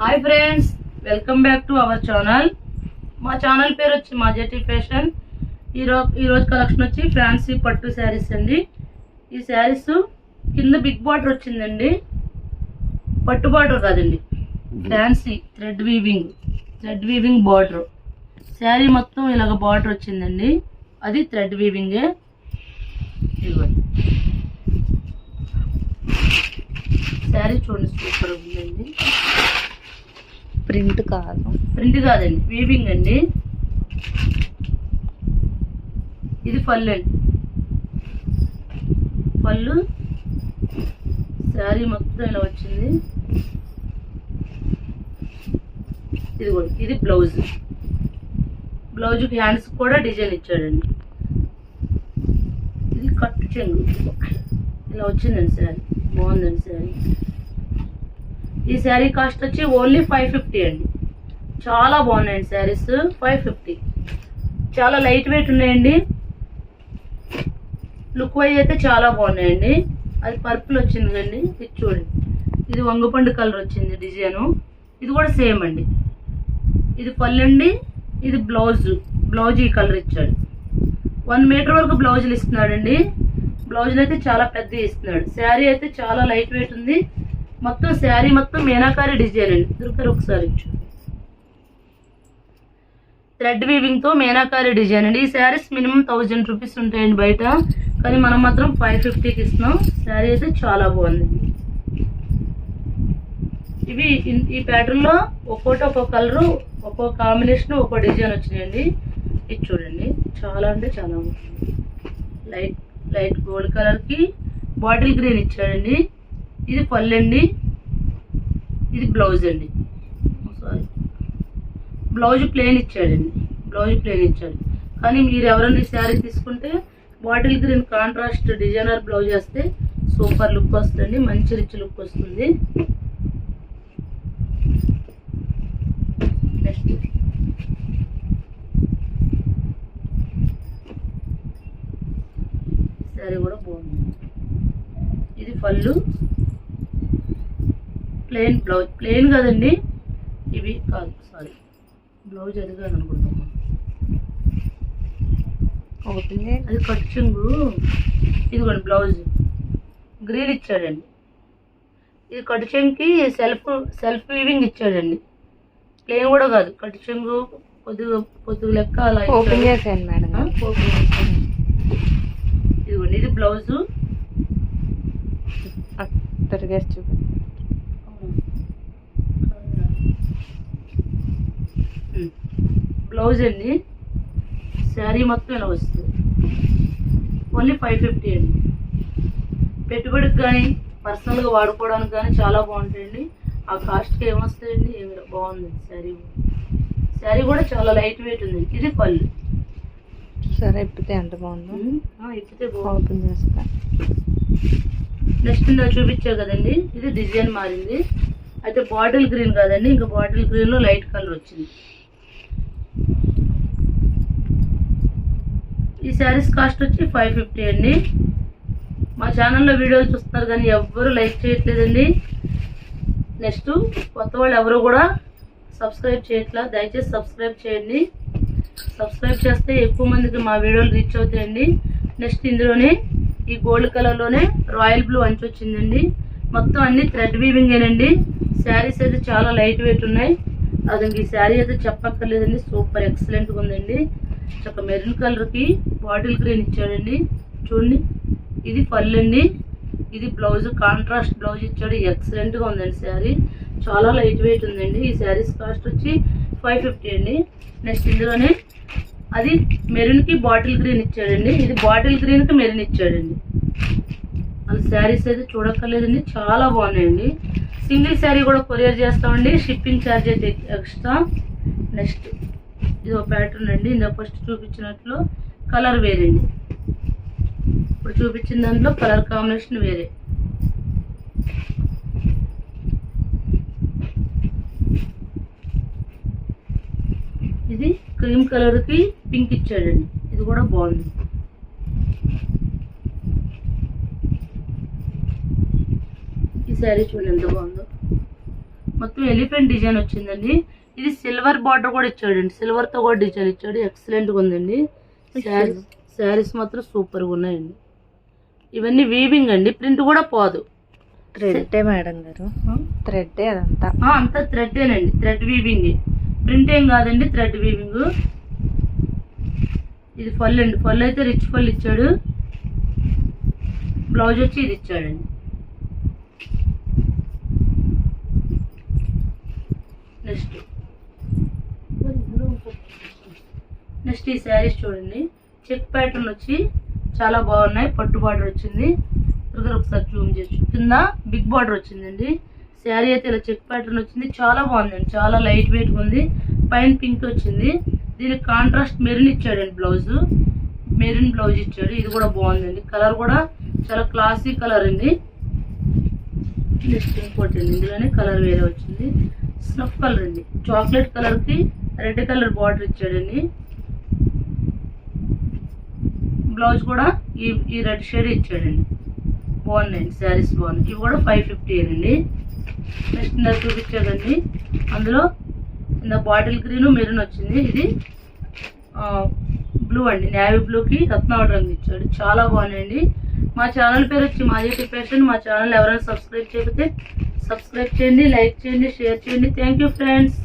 Hi friends, welcome back to our channel. మా channel పేరు వచ్చి మాజెటీ ఫ్యాషన్. ఈరోజు కలెక్షన్ వచ్చి ఫ్యాన్సీ పట్టు శారీస్ అండి. ఈ శారీస్ కింద బిగ్ బార్డర్ వచ్చిందండి, పట్టు బార్డర్ కాదండి, fancy thread weaving border. Sari మొత్తం ఇలాగ బార్డర్ వచ్చిందండి, అది థ్రెడ్ వీవింగే. ఇదిగోండి శారీ చూడండి, సూపర్ ఉందండి. ప్రింట్ కాదండి, వీవింగ్ అండి. ఇది పళ్ళు అండి, పళ్ళు శారీ మొత్తం ఇలా వచ్చింది. ఇదిగోండి ఇది బ్లౌజ్కి హ్యాండ్స్ కూడా డిజైన్ ఇచ్చాడండి. ఇది కట్టు చెంగు ఇలా వచ్చిందండి శారీ, బాగుందండి శారీ. ఈ శారీ కాస్ట్ వచ్చి ఓన్లీ 550 అండి. చాలా బాగున్నాయండి శారీస్. 550, చాలా లైట్ వెయిట్ ఉన్నాయండి. లుక్ వైజ్ అయితే చాలా బాగున్నాయండి. అది పర్పుల్ వచ్చింది కండి, ఇది చూడండి. ఇది వంగపండు కలర్ వచ్చింది డిజైను. ఇది కూడా సేమ్ అండి. ఇది పళ్ళు అండి, ఇది బ్లౌజ్ ఈ కలర్ ఇచ్చాడు. 1 మీటర్ వరకు బ్లౌజులు ఇస్తున్నాడండి. బ్లౌజులు అయితే చాలా పెద్దవి ఇస్తున్నాడు. శారీ అయితే చాలా లైట్ వెయిట్ ఉంది. మొత్తం శారీ మొత్తం మీనాకారి డిజైన్ అండి. దొరికారు ఒకసారి థ్రెడ్ వీవింగ్ తో మీనాకారి డిజైన్ అండి. ఈ శారీస్ మినిమం 1000 రూపీస్ ఉంటాయండి బయట, కానీ మనం మాత్రం 550కి ఇస్తున్నాం. శారీ అయితే చాలా బాగుంది. ఇవి ఈ ప్యాటర్న్ లో ఒక్కోటి ఒక్కో కలరు, ఒక్కో కాంబినేషన్, ఒక్కో డిజైన్ వచ్చినాయండి. ఇది చూడండి, చాలా అంటే చాలా బాగుంది. లైట్ గోల్డ్ కలర్ కి బాటిల్ గ్రీన్ ఇచ్చాడండి. ఇది పళ్ళు అండి, ఇది బ్లౌజ్ అండి. సారీ, బ్లౌజ్ ప్లెయిన్ ఇచ్చాడు. కానీ మీరు ఎవరైనా శారీ తీసుకుంటే bottle green contrast designer blouse వేస్తే సూపర్ లుక్ వస్తుంది, మంచి రిచ్ లుక్ వస్తుంది. నెక్స్ట్ శారీ కూడా బాగుంది. ఇది పళ్ళు, ప్లెయిన్ బ్లౌజ్, ప్లెయిన్ కదండి, ఇవి కాదు, సారీ బ్లౌజ్ అదిగాను అనుకుంటున్నాను. అది కట్ చెంగు. ఇదిగోండి బ్లౌజ్ గ్రీన్ ఇచ్చాడండి. ఇది కట్ చెంగుకి సెల్ఫ్ వీవింగ్ ఇచ్చాడండి. ప్లెయిన్ కూడా కాదు, కట్ చెంగు పొద్దు లెక్క అలా ఓపెన్ చేశాను మేడం. ఇదిగోండి ఇది బ్లౌజు. బ్లౌజ్ అండి. శారీ మొత్తం ఇలా వస్తుంది. ఓన్లీ 550 అండి. పెట్టుబడికి కానీ పర్సనల్గా వాడుకోవడానికి కానీ చాలా బాగుంటాయండి. ఆ కాస్ట్కి ఏమొస్తాయండి, బాగుంది శారీ కూడా చాలా లైట్ వెయిట్ ఉంది. ఇది పళ్ళు. సరే, ఇప్పితే ఎంత బాగుందో. ఇప్పితే బాగుంటుంది. నెక్స్ట్ నేను చూపించా కదండి, ఇది డిజైన్ మారింది. అయితే బాటిల్ గ్రీన్ కాదండి, ఇంకా బాటిల్ గ్రీన్ లో లైట్ కలర్ వచ్చింది. ఈ శారీస్ కాస్ట్ వచ్చి 550 అండి. మా ఛానల్లో వీడియోలు చూస్తున్నారు కానీ ఎవ్వరూ లైక్ చేయట్లేదండి. నెక్స్ట్ కొత్త వాళ్ళు ఎవరు కూడా సబ్స్క్రైబ్ చేయట్లా. దయచేసి సబ్స్క్రైబ్ చేయండి. సబ్స్క్రైబ్ చేస్తే ఎక్కువ మందికి మా వీడియోలు రీచ్ అవుతాయండి. నెక్స్ట్ ఇందులోనే ఈ గోల్డ్ కలర్లోనే రాయల్ బ్లూ అంచు వచ్చిందండి. మొత్తం అన్ని థ్రెడ్ వీవింగేనండి. శారీస్ అయితే చాలా లైట్ వెయిట్ ఉన్నాయి. అది ఈ శారీ అయితే చెప్పక్కర్లేదండి, సూపర్ ఎక్సలెంట్గా ఉందండి. ఒక మెరూన్ కలర్కి బాటిల్ గ్రీన్ ఇచ్చాడండి. చూడండి, ఇది పళ్ళు అండి, ఇది బ్లౌజ్ కాంట్రాస్ట్ బ్లౌజ్ ఇచ్చాడు. ఎక్సలెంట్గా ఉందండి శారీ, చాలా లైట్ వెయిట్ ఉందండి. ఈ శారీస్ కాస్ట్ వచ్చి 550 అండి. నెక్స్ట్ ఇందులోనే అది మెరూన్కి బాటిల్ గ్రీన్ ఇచ్చాడండి. ఇది బాటిల్ గ్రీన్కి మెరూన్ ఇచ్చాడండి. అసలు శారీస్ అయితే చూడక్కర్లేదండి, చాలా బాగున్నాయండి. సింగిల్ శారీ కూడా కొరియర్ చేస్తామండి, షిప్పింగ్ ఛార్జ్ అయితే ఎక్స్ట్రా. నెక్స్ట్ ఇది ఒక ప్యాటర్న్ అండి. ఇందులో ఫస్ట్ చూపించినట్లు కలర్ వేరేండి, ఇప్పుడు చూపించిన దాంట్లో కలర్ కాంబినేషన్ వేరే. ఇది క్రీమ్ కలర్కి పింక్ ఇచ్చాడండి. ఇది కూడా బాగుంది. ఈ శారీ చూడండి ఎంత బాగుందో. మొత్తం ఎలిఫెంట్ డిజైన్ వచ్చిందండి. ఇది సిల్వర్ బార్డర్ కూడా ఇచ్చాడండి, సిల్వర్ తో కూడా డిజైన్ ఇచ్చాడు. ఎక్సలెంట్ గా ఉందండి. శారీస్ మాత్రం సూపర్ గా ఉన్నాయండి. ఇవన్నీ వీవింగ్ అండి, ప్రింట్ కూడా పోదు. థ్రెడ్ మేడం గారు, థ్రెడ్ అదంతా అంతా థ్రెడ్ేనండి, థ్రెడ్ వీవింగ్, ప్రింట్ ఏం కాదండి, థ్రెడ్ వీవింగ్. ఇది ఫల్ అండి, ఫల్ అయితే రిచ్ ఫల్ ఇచ్చాడు. బ్లౌజ్ వచ్చి ఇది ఇచ్చాడండి. నెక్స్ట్ ఈ శారీస్ చూడండి, చెక్ ప్యాటర్న్ వచ్చి చాలా బాగున్నాయి. పట్టు బార్డర్ వచ్చింది. ఒకసారి జూమ్ చేసి, కింద బిగ్ బార్డర్ వచ్చిందండి. శారీ అయితే ఇలా చెక్ ప్యాటర్న్ వచ్చింది, చాలా బాగుందండి, చాలా లైట్ వెయిట్ ఉంది. పైన పింక్ వచ్చింది, దీనికి కాంట్రాస్ట్ మెరూన్ ఇచ్చాడండి. బ్లౌజ్ మెరూన్ బ్లౌజ్ ఇచ్చాడు. ఇది కూడా బాగుందండి, కలర్ కూడా చాలా క్లాసీ కలర్ అండి. నెక్స్ట్ ఇంకోటి అండి, ఇందులోనే కలర్ వేరే వచ్చింది, స్నఫ్ కలర్ అండి. చాక్లెట్ కలర్ కి రెడ్ కలర్ బార్డర్ ఇచ్చాడండి. బ్లౌజ్ కూడా ఈ రెడ్ షేడ్ ఇచ్చాడండి. బాగున్నాయండి శారీస్, బాగున్నాయి. ఇవి కూడా 550 అండి. నెక్స్ట్ ఇందాక చూపించాడండి, అందులో ఇంత బాటిల్ గ్రీన్ మెరూన్ వచ్చింది. ఇది బ్లూ అండి, నేవీ బ్లూకి రత్నావళి రంగు ఇచ్చాడు. చాలా బాగున్నాయండి. మా ఛానల్ పేరు వచ్చి మాజీ ఫ్యాషన్. మా ఛానల్ ఎవరైనా సబ్స్క్రైబ్ చేయకపోతే సబ్స్క్రైబ్ చేయండి, లైక్ చేయండి, షేర్ చేయండి. Thank you friends.